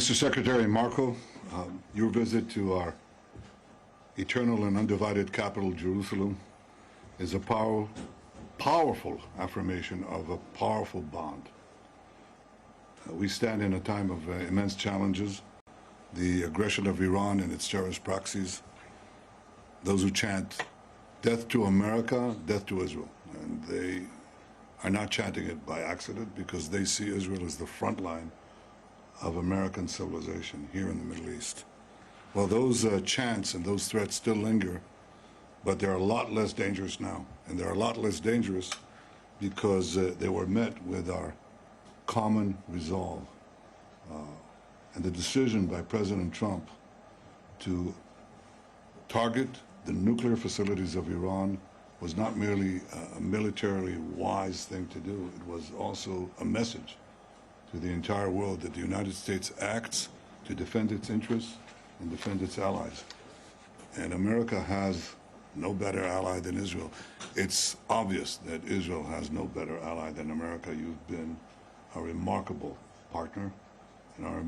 Mr. Secretary Marco, your visit to our eternal and undivided capital, Jerusalem, is a powerful affirmation of a powerful bond. We stand in a time of immense challenges, the aggression of Iran and its terrorist proxies, those who chant death to America, death to Israel. And they are not chanting it by accident, because they see Israel as the front line of American civilization here in the Middle East. Well, those chants and those threats still linger, but they're a lot less dangerous now. And they're a lot less dangerous because they were met with our common resolve. And the decision by President Trump to target the nuclear facilities of Iran was not merely a militarily wise thing to do, it was also a message to the entire world that the United States acts to defend its interests and defend its allies. And America has no better ally than Israel. It's obvious that Israel has no better ally than America. You've been a remarkable partner, and our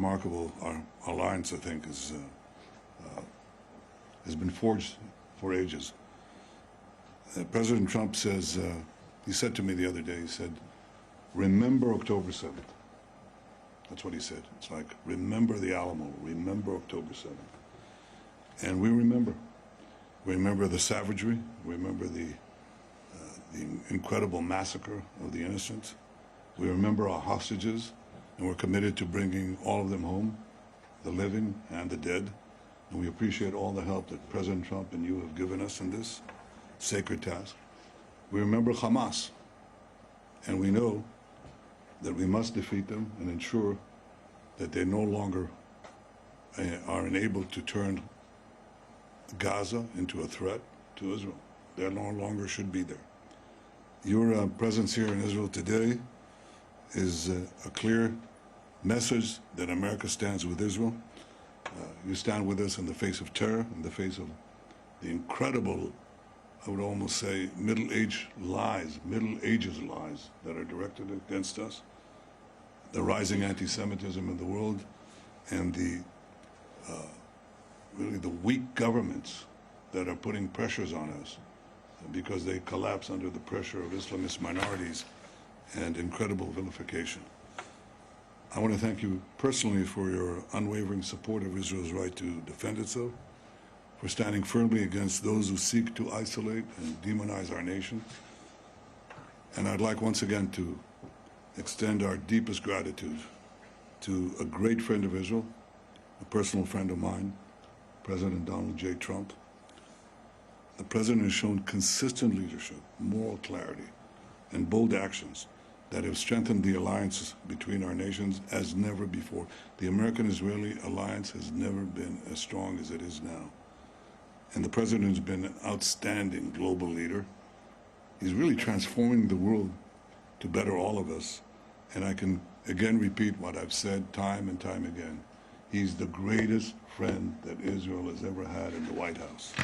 alliance, I think, has been forged for ages. President Trump says, he said to me the other day, he said, remember October 7th. That's what he said. It's like, remember the Alamo, remember October 7th. And we remember. We remember the savagery, we remember the incredible massacre of the innocents. We remember our hostages, and we're committed to bringing all of them home, the living and the dead. And we appreciate all the help that President Trump and you have given us in this sacred task. We remember Hamas, and we know that we must defeat them and ensure that they no longer are enabled to turn Gaza into a threat to Israel. They no longer should be there. Your presence here in Israel today is a clear message that America stands with Israel. You stand with us in the face of terror, in the face of the incredible, I would almost say, Middle Ages lies that are directed against us, the rising anti-Semitism in the world, and the really the weak governments that are putting pressures on us because they collapse under the pressure of Islamist minorities and incredible vilification. I want to thank you personally for your unwavering support of Israel's right to defend itself, for standing firmly against those who seek to isolate and demonize our nation. And I'd like once again to extend our deepest gratitude to a great friend of Israel, a personal friend of mine, President Donald J. Trump. The President has shown consistent leadership, moral clarity, and bold actions that have strengthened the alliances between our nations as never before. The American-Israeli alliance has never been as strong as it is now. And the President has been an outstanding global leader. He's really transforming the world to better all of us. And I can again repeat what I've said time and time again. He's the greatest friend that Israel has ever had in the White House.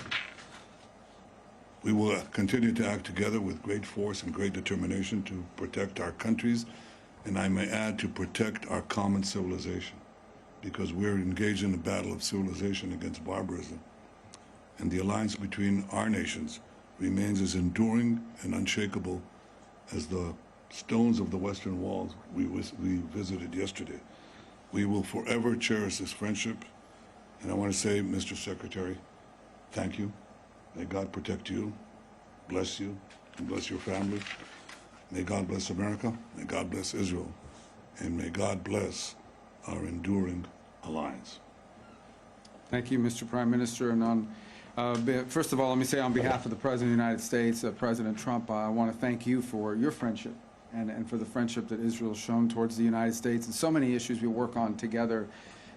We will continue to act together with great force and great determination to protect our countries, and I may add, to protect our common civilization, because we're engaged in a battle of civilization against barbarism. And the alliance between our nations remains as enduring and unshakable as the stones of the Western Walls we visited yesterday. We will forever cherish this friendship. And I want to say, Mr. Secretary, thank you. May God protect you, bless you, and bless your family. May God bless America, may God bless Israel, and may God bless our enduring alliance. Thank you, Mr. Prime Minister. And first of all, let me say on behalf of the President of the United States, President Trump, I want to thank you for your friendship and for the friendship that Israel has shown towards the United States, and so many issues we work on together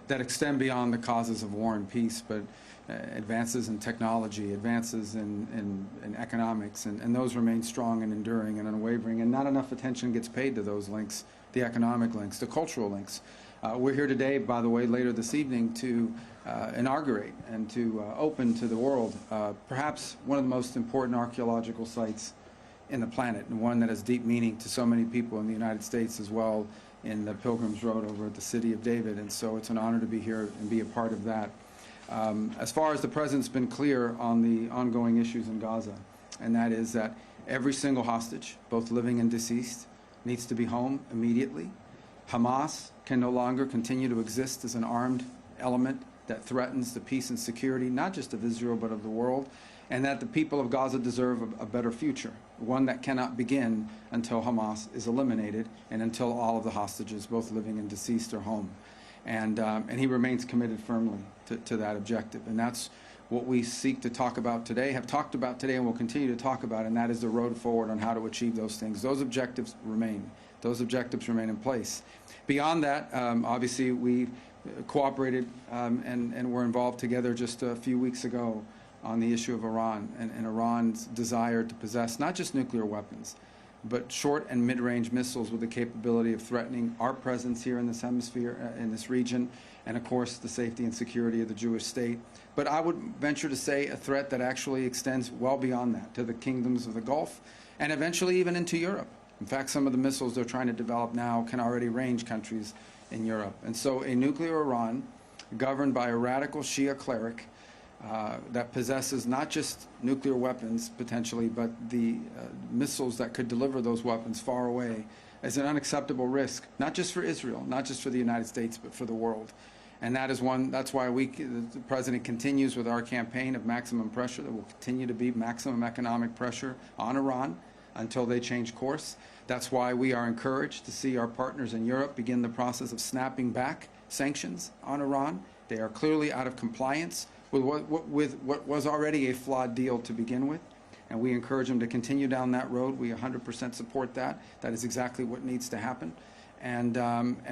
that extend beyond the causes of war and peace, but advances in technology, advances in economics, and those remain strong and enduring and unwavering, and not enough attention gets paid to those links, the economic links, the cultural links. We're here today, by the way, later this evening to inaugurate and to open to the world perhaps one of the most important archaeological sites in the planet, and one that has deep meaning to so many people in the United States as well, in the Pilgrim's Road over at the City of David. And so it's an honor to be here and be a part of that. As far as the President's been clear on the ongoing issues in Gaza, and that is that every single hostage, both living and deceased, needs to be home immediately. Hamas can no longer continue to exist as an armed element that threatens the peace and security, not just of Israel, but of the world, and that the people of Gaza deserve a better future, one that cannot begin until Hamas is eliminated and until all of the hostages, both living and deceased, are home. And he remains committed firmly to that objective. And that's what we seek to talk about today, have talked about today, and will continue to talk about, and that is the road forward on how to achieve those things. Those objectives remain. Those objectives remain in place. Beyond that, obviously, we cooperated and were involved together just a few weeks ago on the issue of Iran and Iran's desire to possess not just nuclear weapons, but short and mid-range missiles with the capability of threatening our presence here in this hemisphere, in this region, and of course the safety and security of the Jewish state. But I would venture to say a threat that actually extends well beyond that, to the kingdoms of the Gulf, and eventually even into Europe. In fact, some of the missiles they're trying to develop now can already range countries in Europe. And so a nuclear Iran governed by a radical Shia cleric that possesses not just nuclear weapons potentially, but the missiles that could deliver those weapons far away, is an unacceptable risk, not just for Israel, not just for the United States, but for the world. And that is that's why the President continues with our campaign of maximum pressure. There will continue to be maximum economic pressure on Iran until they change course. That's why we are encouraged to see our partners in Europe begin the process of snapping back sanctions on Iran. They are clearly out of compliance with what was already a flawed deal to begin with, and we encourage them to continue down that road. We 100% support that. That is exactly what needs to happen, and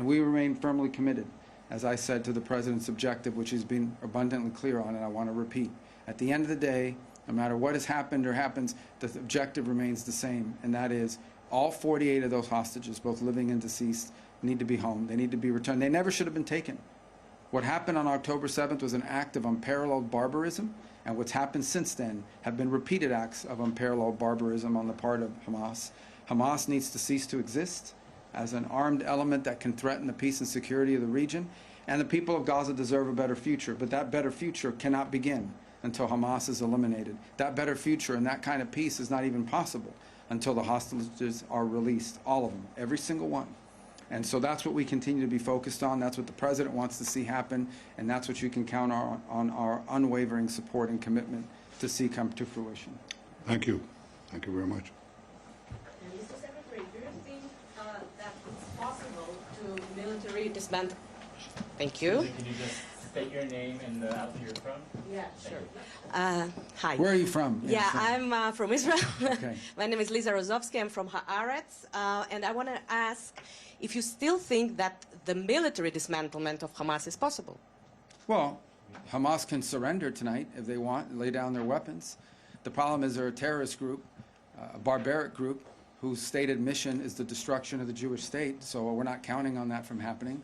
we remain firmly committed, as I said, to the President's objective, which he's been abundantly clear on, and I want to repeat. At the end of the day, no matter what has happened or happens, the objective remains the same, and that is all 48 of those hostages, both living and deceased, need to be home. They need to be returned. They never should have been taken. What happened on October 7th was an act of unparalleled barbarism, and what's happened since then have been repeated acts of unparalleled barbarism on the part of Hamas. Hamas needs to cease to exist as an armed element that can threaten the peace and security of the region, and the people of Gaza deserve a better future, but that better future cannot begin until Hamas is eliminated. That better future and that kind of peace is not even possible until the hostages are released, all of them, every single one. And so that's what we continue to be focused on. That's what the President wants to see happen, and that's what you can count on our unwavering support and commitment to see come to fruition. Thank you. Thank you very much. Mr. Secretary, do you think that it's possible to military disband? Thank you. Can you just state your name and the outfit you're from? Yeah, sure. Hi. Where are you from? Yeah, I'm from Israel. Okay. My name is Liza Rozovsky. I'm from Haaretz. And I want to ask if you still think that the military dismantlement of Hamas is possible. Well, Hamas can surrender tonight if they want, lay down their weapons. The problem is they're a terrorist group, a barbaric group, whose stated mission is the destruction of the Jewish state, so we're not counting on that from happening.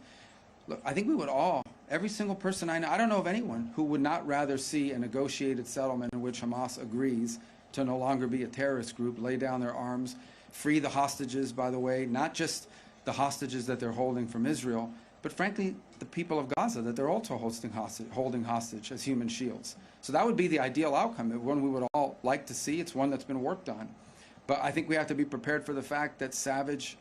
Look, I think we would all, every single person I know, I don't know of anyone who would not rather see a negotiated settlement in which Hamas agrees to no longer be a terrorist group, lay down their arms, free the hostages, by the way, not just the hostages that they're holding from Israel, but frankly, the people of Gaza that they're also holding hostage as human shields. So that would be the ideal outcome, one we would all like to see. It's one that's been worked on. But I think we have to be prepared for the fact that savage,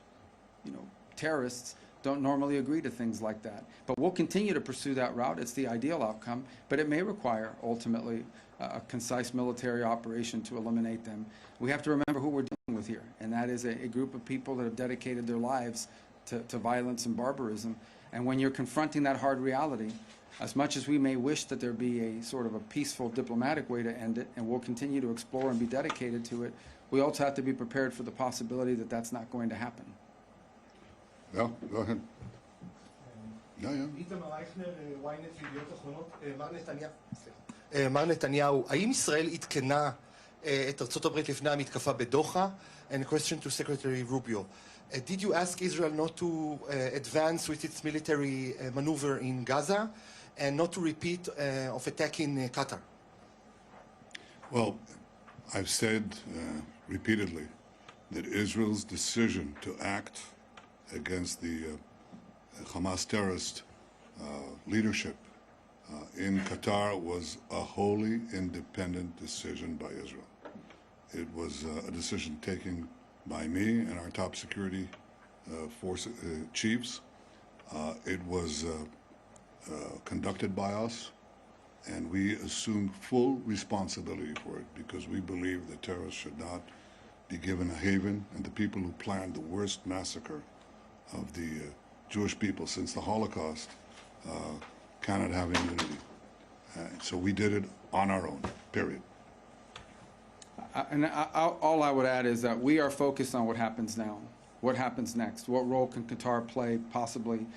terrorists don't normally agree to things like that. But we'll continue to pursue that route. It's the ideal outcome, but it may require, ultimately, a concise military operation to eliminate them. We have to remember who we're dealing with here, and that is a group of people that have dedicated their lives to violence and barbarism. And when you're confronting that hard reality, as much as we may wish that there be a sort of a peaceful diplomatic way to end it, and we'll continue to explore and be dedicated to it, we also have to be prepared for the possibility that that's not going to happen. Yeah, go ahead. Yeah. איתמר אייכנר, ynet וידיעות אחרונות. מר נתניהו, האם ישראל עדכנה את ארצות הברית לפני המתקפה בדוחה? And a question to Secretary Rubio. Did you ask Israel not to advance with its military maneuver in Gaza and not to repeat of attack in Qatar? Well, I've said repeatedly that Israel's decision to act against the Hamas terrorist leadership in Qatar was a wholly independent decision by Israel. It was a decision taken by me and our top security force chiefs. It was conducted by us, and we assumed full responsibility for it because we believe that terrorists should not be given a haven, and the people who planned the worst massacre of the Jewish people since the Holocaust cannot have immunity. So we did it on our own, period. All I would add is that we are focused on what happens now, what happens next, what role can Qatar play possibly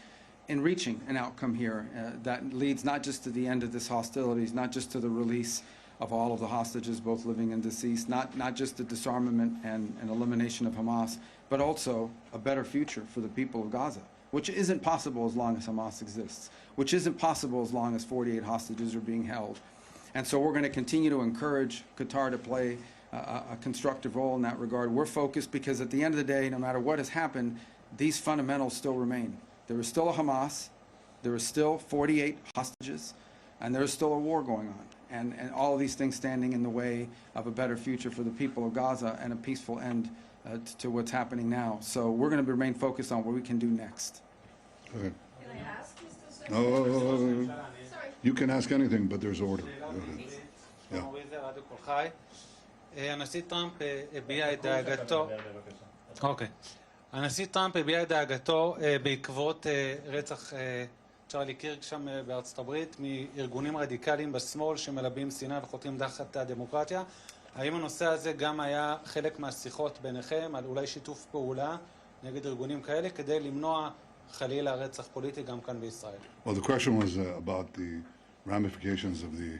in reaching an outcome here that leads not just to the end of this hostilities, not just to the release of all of the hostages, both living and deceased, not just the disarmament and elimination of Hamas, but also a better future for the people of Gaza, which isn't possible as long as Hamas exists, which isn't possible as long as 48 hostages are being held. And so we're going to continue to encourage Qatar to play a constructive role in that regard. We're focused because at the end of the day, no matter what has happened, these fundamentals still remain. There is still a Hamas, there is still 48 hostages, and there is still a war going on. And all of these things standing in the way of a better future for the people of Gaza and a peaceful end to what's happening now. So we're going to remain focused on what we can do next. Go ahead. Can I ask, Mr. Secretary? No, you can ask anything, but there's order. Go ahead. הנשיא טראמפ הביע את דאגתו, הנשיא טראמפ הביע את דאגתו בעקבות רצח צ'רלי קירק שם בארצות הברית מארגונים רדיקליים בשמאל שמלבים שנאה וחותרים תחת הדמוקרטיה. האם הנושא הזה גם היה חלק מהשיחות ביניכם על אולי שיתוף פעולה נגד ארגונים כאלה כדי למנוע חלילה רצח פוליטי גם כאן בישראל? Well, the question was about the ramifications of the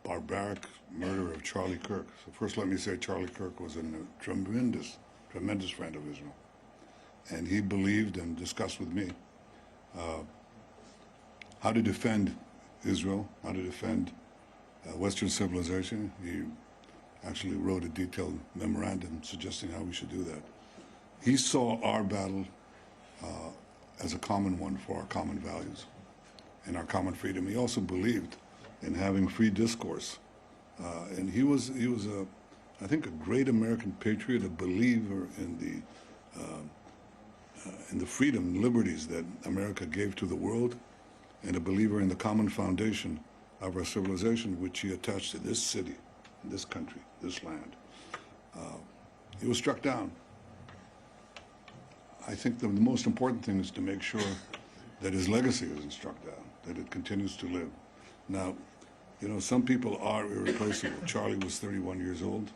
barbaric murder of Charlie Kirk. So first let me say Charlie Kirk was a tremendous friend of Israel. And he believed and discussed with me how to defend Israel, how to defend Western civilization. He actually wrote a detailed memorandum suggesting how we should do that. He saw our battle as a common one for our common values and our common freedom. He also believed in having free discourse. And he was I think, a great American patriot, a believer in the freedom and liberties that America gave to the world, and a believer in the common foundation of our civilization, which he attached to this city, this country, this land. He was struck down. I think the most important thing is to make sure that his legacy isn't struck down, that it continues to live. Now, you know, some people are irreplaceable. Charlie was 31 years old.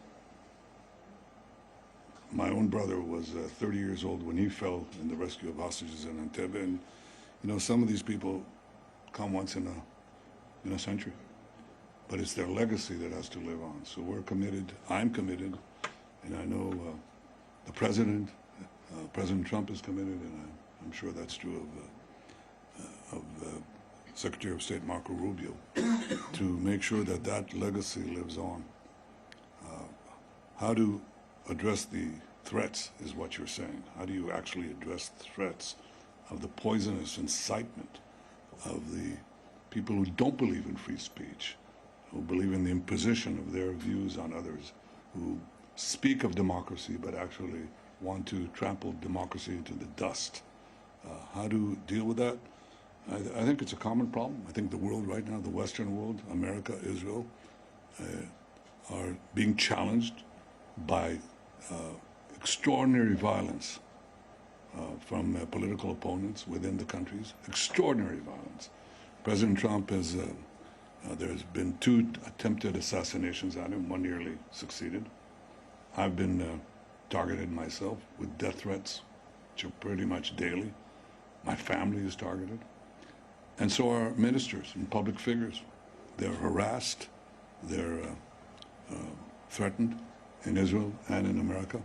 My own brother was 30 years old when he fell in the rescue of hostages in Entebbe. And, you know, some of these people come once in a century. But it's their legacy that has to live on. So we're committed. I'm committed. And I know the President Trump is committed, and I'm sure that's true of Secretary of State Marco Rubio, to make sure that that legacy lives on. How to address the threats is what you're saying. How do you actually address the threats of the poisonous incitement of the people who don't believe in free speech, who believe in the imposition of their views on others, who speak of democracy but actually want to trample democracy into the dust? How to deal with that? I think it's a common problem. I think the world right now, the Western world, America, Israel, are being challenged by extraordinary violence from political opponents within the countries. Extraordinary violence. President Trump has, there's been 2 attempted assassinations on him. 1 nearly succeeded. I've been targeted myself with death threats, which are pretty much daily. My family is targeted. And so are ministers and public figures. They're harassed, they're threatened in Israel and in America.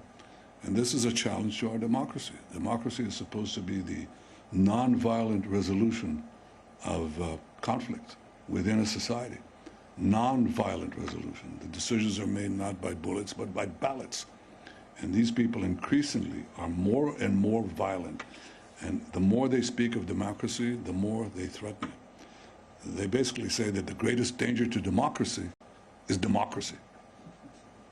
And this is a challenge to our democracy. Democracy is supposed to be the nonviolent resolution of conflict within a society. Nonviolent resolution. The decisions are made not by bullets, but by ballots. And these people increasingly are more and more violent. And the more they speak of democracy, the more they threaten it. They basically say that the greatest danger to democracy is democracy.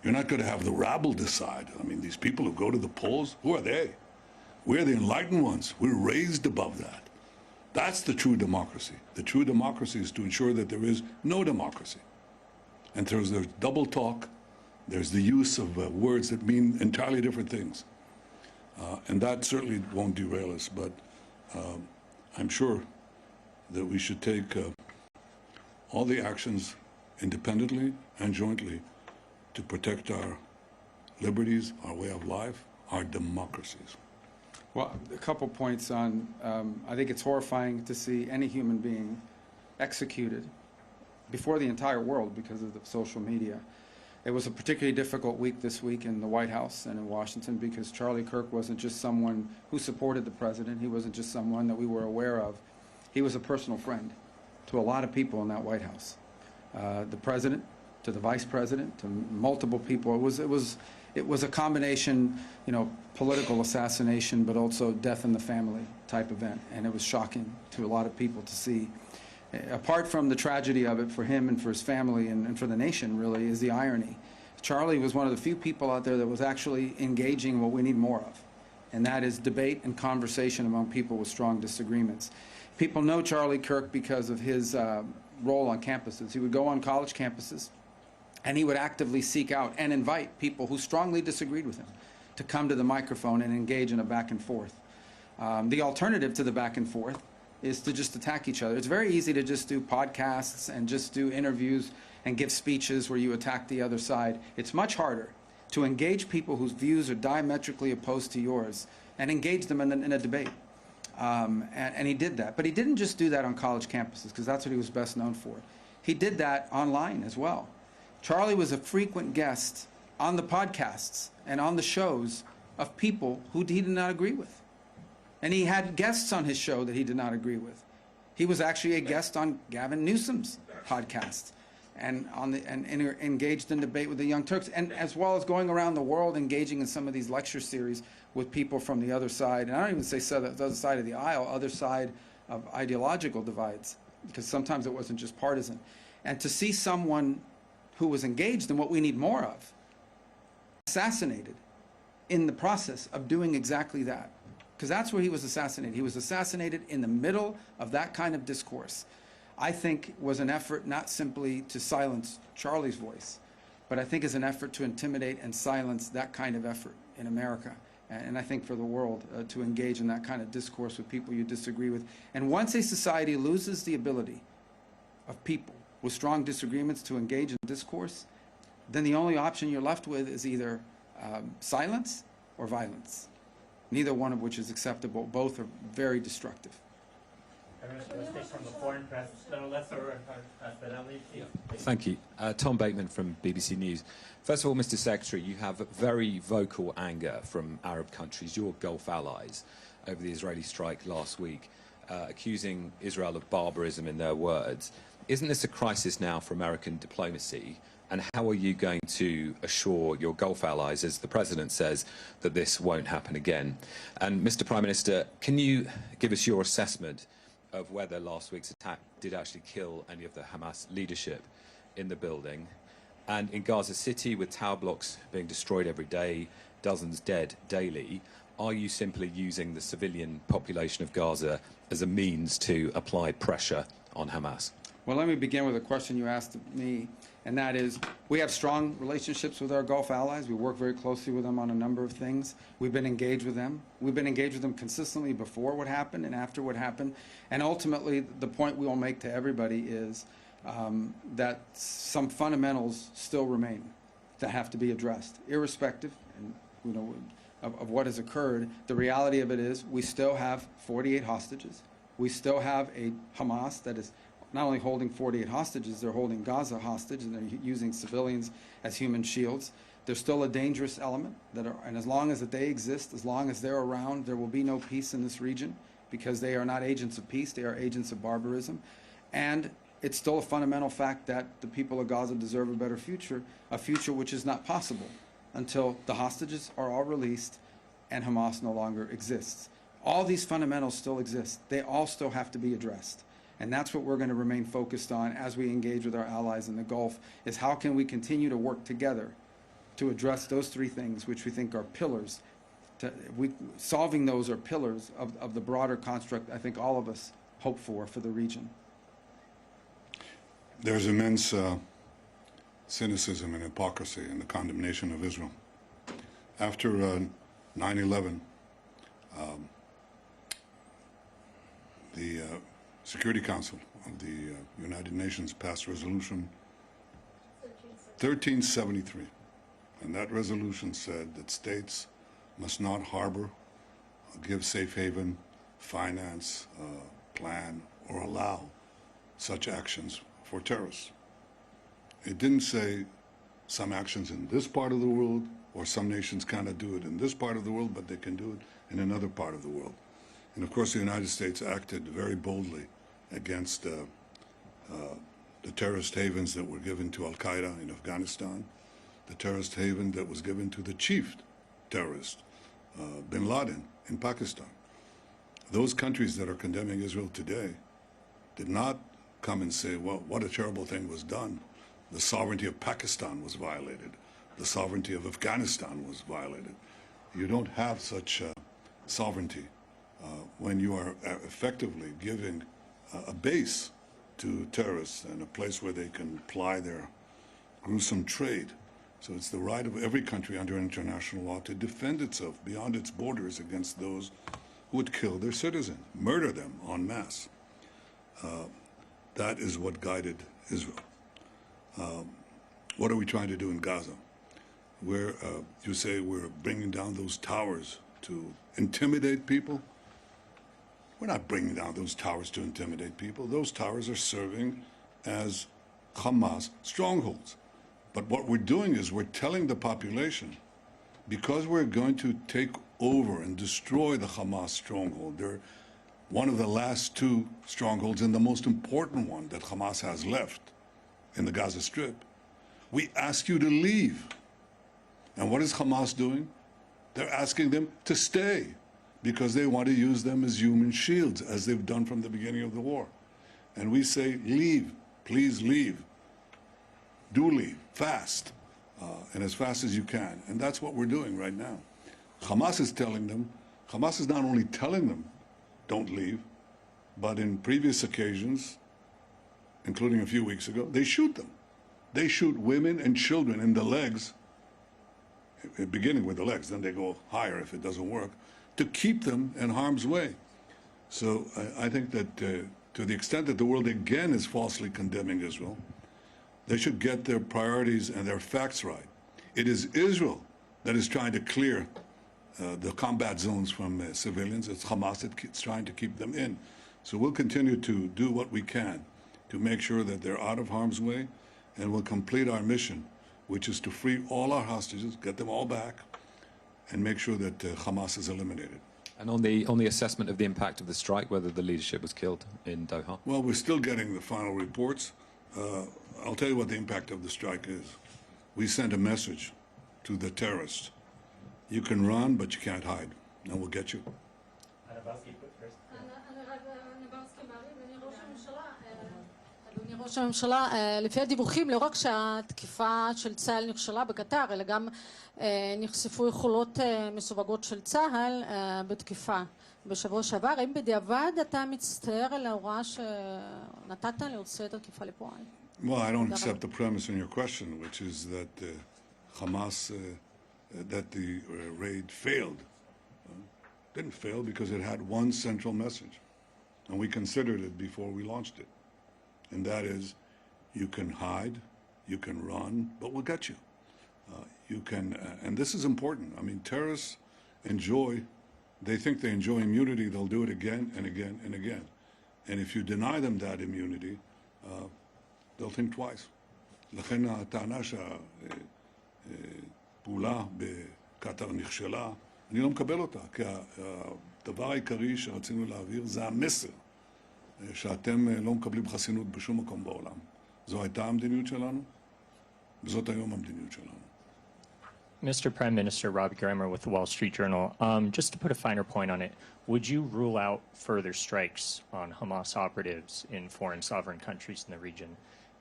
You're not going to have the rabble decide. I mean, these people who go to the polls, who are they? We're the enlightened ones. We're raised above that. That's the true democracy. The true democracy is to ensure that there is no democracy. And there's double talk. There's the use of words that mean entirely different things. And that certainly won't derail us, but I'm sure that we should take all the actions independently and jointly to protect our liberties, our way of life, our democracies. Well, a couple points on, I think it's horrifying to see any human being executed before the entire world because of the social media. It was a particularly difficult week this week in the White House and in Washington because Charlie Kirk wasn't just someone who supported the president. He wasn't just someone that we were aware of. He was a personal friend to a lot of people in that White House. The president, to the vice president, to multiple people. It was a combination, political assassination, but also death in the family type event. And it was shocking to a lot of people to see. Apart from the tragedy of it for him and for his family and for the nation, really, is the irony. Charlie was one of the few people out there that was actually engaging what we need more of, and that is debate and conversation among people with strong disagreements. People know Charlie Kirk because of his role on campuses. He would go on college campuses, and he would actively seek out and invite people who strongly disagreed with him to come to the microphone and engage in a back and forth. The alternative to the back and forth is to just attack each other. It's very easy to just do podcasts and just do interviews and give speeches where you attack the other side. It's much harder to engage people whose views are diametrically opposed to yours and engage them in a debate. And he did that. But he didn't just do that on college campuses, because that's what he was best known for. He did that online as well. Charlie was a frequent guest on the podcasts and on the shows of people who he did not agree with. And he had guests on his show that he did not agree with. He was actually a guest on Gavin Newsom's podcast and engaged in debate with the Young Turks, and as well as going around the world engaging in some of these lecture series with people from the other side. And I don't even say the other side of the aisle, other side of ideological divides, because sometimes it wasn't just partisan. And to see someone who was engaged in what we need more of assassinated in the process of doing exactly that. Because that's where he was assassinated. He was assassinated in the middle of that kind of discourse. I think was an effort not simply to silence Charlie's voice, but I think is an effort to intimidate and silence that kind of effort in America. And I think for the world to engage in that kind of discourse with people you disagree with. And once a society loses the ability of people with strong disagreements to engage in discourse, then the only option you're left with is either silence or violence, neither one of which is acceptable. Both are very destructive. Let's take from the foreign press. Thank you. Tom Bateman from BBC News. First of all, Mr. Secretary, you have very vocal anger from Arab countries, your Gulf allies, over the Israeli strike last week, accusing Israel of barbarism in their words. Isn't this a crisis now for American diplomacy? And how are you going to assure your Gulf allies, as the President says, that this won't happen again? And Mr. Prime Minister, can you give us your assessment of whether last week's attack did actually kill any of the Hamas leadership in the building? And in Gaza City, with tower blocks being destroyed every day, dozens dead daily, are you simply using the civilian population of Gaza as a means to apply pressure on Hamas? Well, let me begin with a question you asked me, and that is, we have strong relationships with our Gulf allies. We work very closely with them on a number of things. We've been engaged with them. We've been engaged with them consistently before what happened and after what happened. And ultimately, the point we will make to everybody is that some fundamentals still remain that have to be addressed, irrespective of what has occurred. The reality of it is we still have 48 hostages. We still have a Hamas that is not only holding 48 hostages, they're holding Gaza hostage, and they're using civilians as human shields. There's still a dangerous element, and as long as they exist, as long as they're around, there will be no peace in this region, because they are not agents of peace, they are agents of barbarism. And it's still a fundamental fact that the people of Gaza deserve a better future, a future which is not possible until the hostages are all released and Hamas no longer exists. All these fundamentals still exist. They all still have to be addressed. And that's what we're going to remain focused on as we engage with our allies in the Gulf, is how can we continue to work together to address those three things, which we think are pillars. Solving those are pillars of the broader construct I think all of us hope for the region. There's immense cynicism and hypocrisy in the condemnation of Israel. After 9/11, the Security Council of the United Nations passed Resolution 1373. And that resolution said that states must not harbor, give safe haven, finance, plan, or allow such actions for terrorists. It didn't say some actions in this part of the world, or some nations cannot do it in this part of the world, but they can do it in another part of the world. And of course, the United States acted very boldly against the terrorist havens that were given to Al-Qaeda in Afghanistan, the terrorist haven that was given to the chief terrorist, bin Laden, in Pakistan. Those countries that are condemning Israel today did not come and say, well, what a terrible thing was done. The sovereignty of Pakistan was violated. The sovereignty of Afghanistan was violated. You don't have such sovereignty when you are effectively giving a base to terrorists and a place where they can ply their gruesome trade. So it's the right of every country under international law to defend itself beyond its borders against those who would kill their citizens, murder them en masse. That is what guided Israel. What are we trying to do in Gaza? Where you say we're bringing down those towers to intimidate people? We're not bringing down those towers to intimidate people. Those towers are serving as Hamas strongholds. But what we're doing is we're telling the population, because we're going to take over and destroy the Hamas stronghold, they're one of the last two strongholds and the most important one that Hamas has left in the Gaza Strip. We ask you to leave. And what is Hamas doing? They're asking them to stay because they want to use them as human shields, as they've done from the beginning of the war. And we say, leave, please leave. Do leave, fast, and as fast as you can. And that's what we're doing right now. Hamas is telling them, Hamas is not only telling them, don't leave, but in previous occasions, including a few weeks ago, they shoot them. They shoot women and children in the legs, beginning with the legs, then they go higher if it doesn't work, to keep them in harm's way. So I think that to the extent that the world again is falsely condemning Israel, they should get their priorities and their facts right. It is Israel that is trying to clear the combat zones from civilians. It's Hamas that's trying to keep them in. So we'll continue to do what we can to make sure that they're out of harm's way, and we'll complete our mission, which is to free all our hostages, get them all back, and make sure that Hamas is eliminated. And on the assessment of the impact of the strike, whether the leadership was killed in Doha? Well, we're still getting the final reports. I'll tell you what the impact of the strike is. We sent a message to the terrorists. You can run, but you can't hide, and we'll get you. Anabowski put first. אדוני ראש הממשלה, לפי הדיווחים, לא רק שהתקיפה של צה"ל נכשלה בקטר, אלא גם נחשפו יכולות מסווגות של צה"ל בתקיפה בשבוע שעבר. האם בדיעבד אתה מצטער על ההוראה שנתת להוציא את התקיפה לפועל? Well, I don't accept the premise in your question, which is that Hamas, that the raid failed. Didn't fail because it had one central message, and we considered it before we launched it. And that is, you can hide, you can run, but we'll get you. You can, and this is important. I mean, terrorists they think they enjoy immunity, they'll do it again and again and again. And if you deny them that immunity, they'll think twice. לכן הטענה שהפעולה בקטר נכשלה, אני לא מקבל אותה, כי הדבר העיקרי שרצינו להעביר זה המסר. שאתם לא מקבלים חסינות בשום מקום בעולם. זו הייתה המדיניות שלנו, וזאת היום המדיניות שלנו. Mr. Prime Minister, Robbie Grammer with the Wall Street Journal. Just to put a finer point on it, would you rule out further strikes on Hamas operatives in foreign sovereign countries in the region?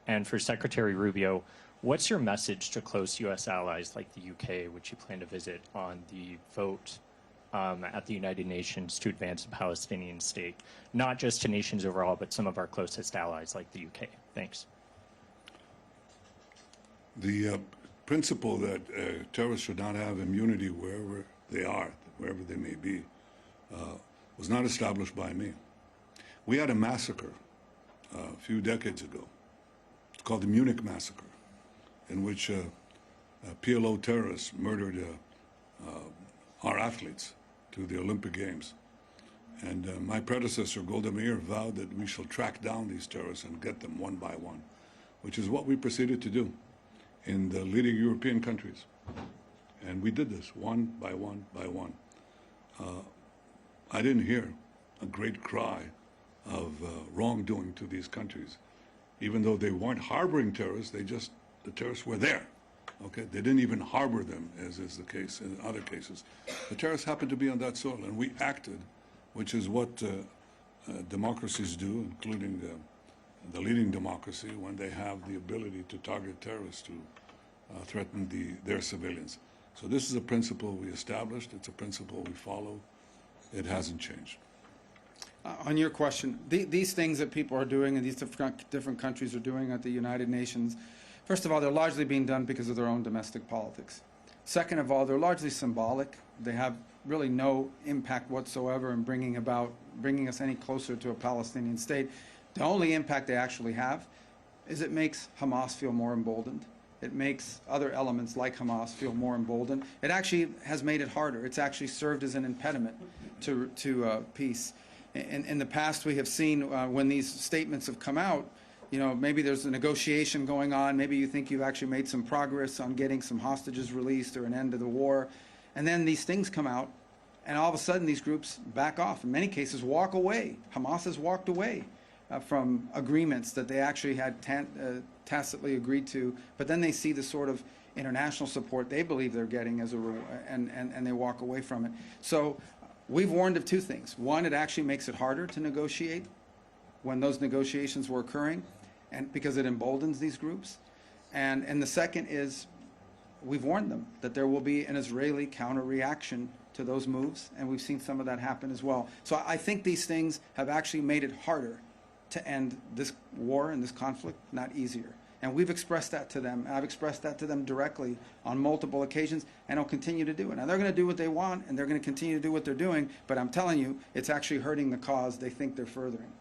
And for Secretary Rubio, what's your message to close U.S. allies like the UK, which you plan to visit, on the vote at the United Nations to advance a Palestinian state, not just to nations overall, but some of our closest allies like the UK? Thanks. The principle that terrorists should not have immunity wherever they are, wherever they may be, was not established by me. We had a massacre a few decades ago. It's called the Munich Massacre, in which PLO terrorists murdered our athletes to the Olympic Games. And my predecessor, Golda Meir, vowed that we shall track down these terrorists and get them one by one, which is what we proceeded to do in the leading European countries. And we did this one by one by one. I didn't hear a great cry of wrongdoing to these countries. Even though they weren't harboring terrorists, the terrorists were there. Okay, they didn't even harbor them, as is the case in other cases. The terrorists happened to be on that soil, and we acted, which is what democracies do, including the leading democracy, when they have the ability to target terrorists to threaten their civilians. So this is a principle we established. It's a principle we follow. It hasn't changed. On your question, these things that people are doing and these different countries are doing at the United Nations, first of all, they're largely being done because of their own domestic politics. Second of all, they're largely symbolic. They have really no impact whatsoever in bringing us any closer to a Palestinian state. The only impact they actually have is it makes Hamas feel more emboldened. It makes other elements like Hamas feel more emboldened. It actually has made it harder. It's actually served as an impediment to peace. In the past, we have seen when these statements have come out, you know, maybe there's a negotiation going on. Maybe you think you've actually made some progress on getting some hostages released or an end to the war. And then these things come out, and all of a sudden these groups back off. In many cases, walk away. Hamas has walked away from agreements that they actually had tacitly agreed to. But then they see the sort of international support they believe they're getting as and they walk away from it. So we've warned of two things. One, it actually makes it harder to negotiate when those negotiations were occurring, and because it emboldens these groups. And the second is we've warned them that there will be an Israeli counter-reaction to those moves, and we've seen some of that happen as well. So I think these things have actually made it harder to end this war and this conflict, not easier. And we've expressed that to them. I've expressed that to them directly on multiple occasions, and I'll continue to do it. Now, they're going to do what they want, and they're going to continue to do what they're doing, but I'm telling you, it's actually hurting the cause they think they're furthering.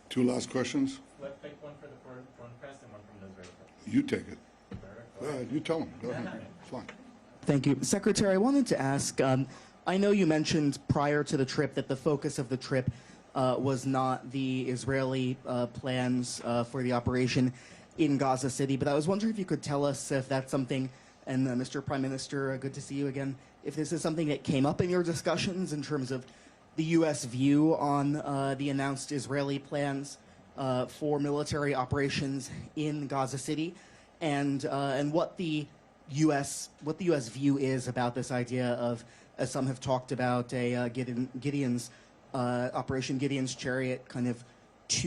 Two last questions. Let's take one for the foreign press and one from the Israeli press. You take it. Go ahead. You tell them. Go ahead. It's fine. Thank you. Secretary, I wanted to ask, I know you mentioned prior to the trip that the focus of the trip was not the Israeli plans for the operation in Gaza City, but I was wondering if you could tell us if that's something, and Mr. Prime Minister, good to see you again, if this is something that came up in your discussions in terms of the U.S. view on the announced Israeli plans for military operations in Gaza City, and what the U.S. view is about this idea of, as some have talked about, a Gideon's Operation Gideon's Chariot, kind of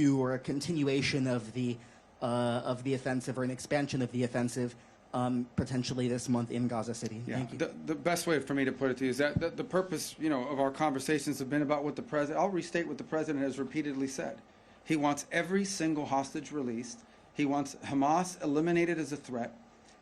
or a continuation of the offensive, or an expansion of the offensive, potentially this month in Gaza City. Yeah. Thank you. The best way for me to put it to you is that the purpose, you know, of our conversations have been about what the president. I'll restate what the president has repeatedly said. He wants every single hostage released. He wants Hamas eliminated as a threat,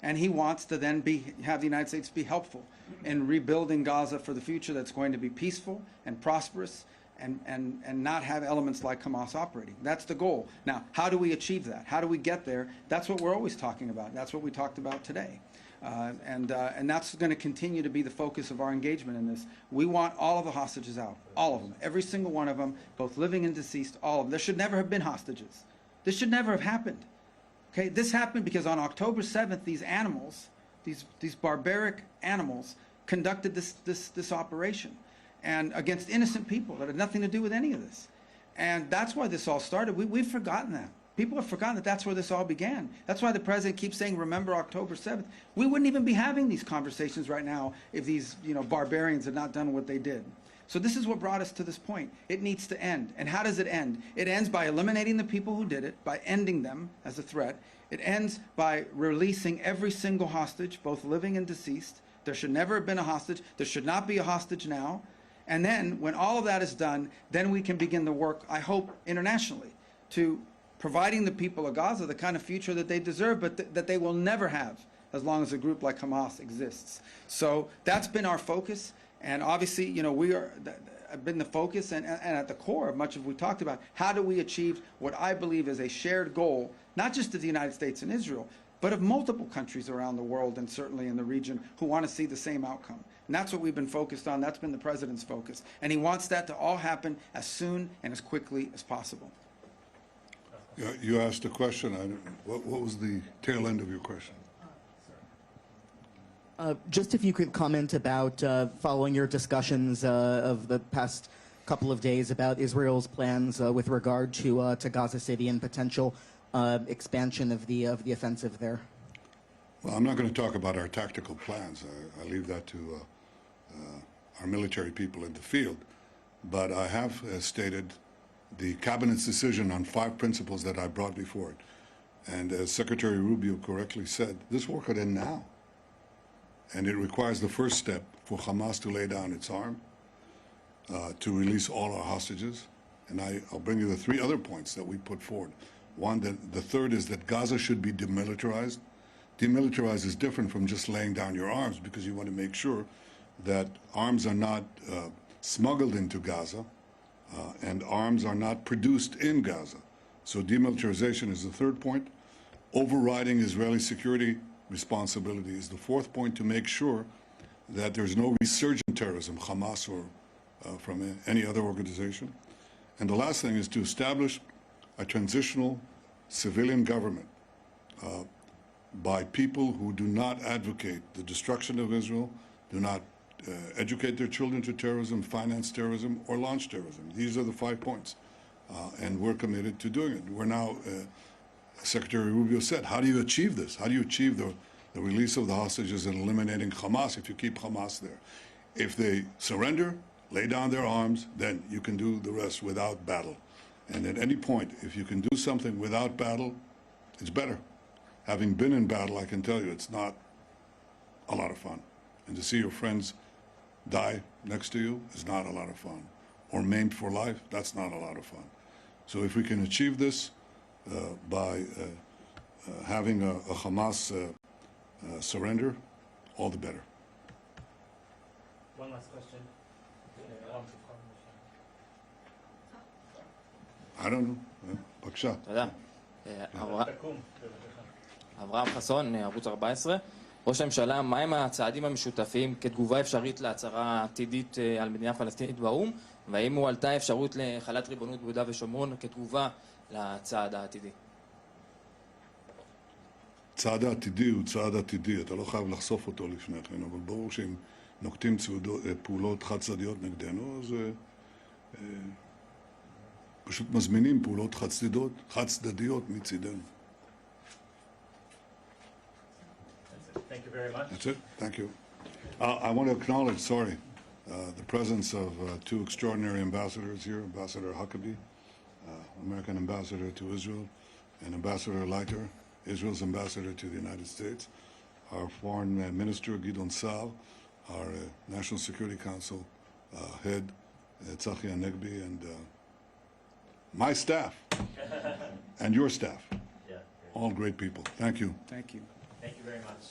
and he wants to then have the United States be helpful in rebuilding Gaza for the future that's going to be peaceful and prosperous, and not have elements like Hamas operating. That's the goal. Now, how do we achieve that? How do we get there? That's what we're always talking about. That's what we talked about today. And that's going to continue to be the focus of our engagement in this. We want all of the hostages out, all of them, every single one of them, both living and deceased, all of them. There should never have been hostages. This should never have happened. Okay, this happened because on October 7th, these animals, these barbaric animals, conducted this operation, and against innocent people that had nothing to do with any of this. And that's why this all started. We've forgotten that. People have forgotten that that's where this all began. That's why the president keeps saying, remember October 7th. We wouldn't even be having these conversations right now if these barbarians had not done what they did. So this is what brought us to this point. It needs to end. And how does it end? It ends by eliminating the people who did it, by ending them as a threat. It ends by releasing every single hostage, both living and deceased. There should never have been a hostage. There should not be a hostage now. And then, when all of that is done, then we can begin the work, I hope, internationally, to providing the people of Gaza the kind of future that they deserve, but that they will never have as long as a group like Hamas exists. So that's been our focus, and obviously, we have been the focus and at the core of much of what we talked about. How do we achieve what I believe is a shared goal, not just of the United States and Israel, but of multiple countries around the world and certainly in the region who want to see the same outcome. And that's what we've been focused on. That's been the president's focus. And he wants that to all happen as soon and as quickly as possible. You asked a question. What was the tail end of your question? Just if you could comment about, following your discussions of the past couple of days about Israel's plans with regard to Gaza City and potential expansion of the offensive there. Well, I'm not going to talk about our tactical plans. I leave that to our military people in the field. But I have stated the cabinet's decision on 5 principles that I brought before it. And as Secretary Rubio correctly said, this war could end now. And it requires the first step for Hamas to lay down its arm, to release all our hostages. And I'll bring you the 3 other points that we put forward. One, the third is that Gaza should be demilitarized. Demilitarized is different from just laying down your arms, because you want to make sure that arms are not smuggled into Gaza, and arms are not produced in Gaza. So demilitarization is the third point. Overriding Israeli security responsibility is the fourth point, to make sure that there's no resurgent terrorism, Hamas or from any other organization. And the last thing is to establish a transitional civilian government by people who do not advocate the destruction of Israel, do not educate their children to terrorism, finance terrorism, or launch terrorism. These are the 5 points, and we're committed to doing it. We're now, Secretary Rubio said, how do you achieve this? How do you achieve the release of the hostages and eliminating Hamas if you keep Hamas there? If they surrender, lay down their arms, then you can do the rest without battle. And at any point, if you can do something without battle, it's better. Having been in battle, I can tell you it's not a lot of fun. And to see your friends die next to you is not a lot of fun. Or maimed for life, that's not a lot of fun. So if we can achieve this by having a Hamas surrender, all the better. One last question. I don't know. בבקשה. תודה. אברהם חסון, ערוץ 14. ראש הממשלה, מהם הצעדים המשותפים כתגובה אפשרית להצהרה עתידית על מדינה פלסטינית באו"ם, והאם הועלתה אפשרות לחלת ריבונות ביהודה ושומרון כתגובה לצעד העתידי? צעד העתידי הוא צעד עתידי, אתה לא חייב לחשוף אותו לפני כן, אבל ברור שאם נוקטים פעולות חד-צדדיות נגדנו, אז פשוט מזמינים פעולות חד-צדדיות מצידנו. Thank you very much. That's it. Thank you. I want to acknowledge, the presence of 2 extraordinary ambassadors here, Ambassador Huckabee, American ambassador to Israel, and Ambassador Leiter, Israel's ambassador to the United States, our foreign minister, Gideon Saar, our National Security Council head, Tzachi Hanegbi, and my staff, and your staff. Yeah. All great people. Thank you. Thank you. Thank you very much.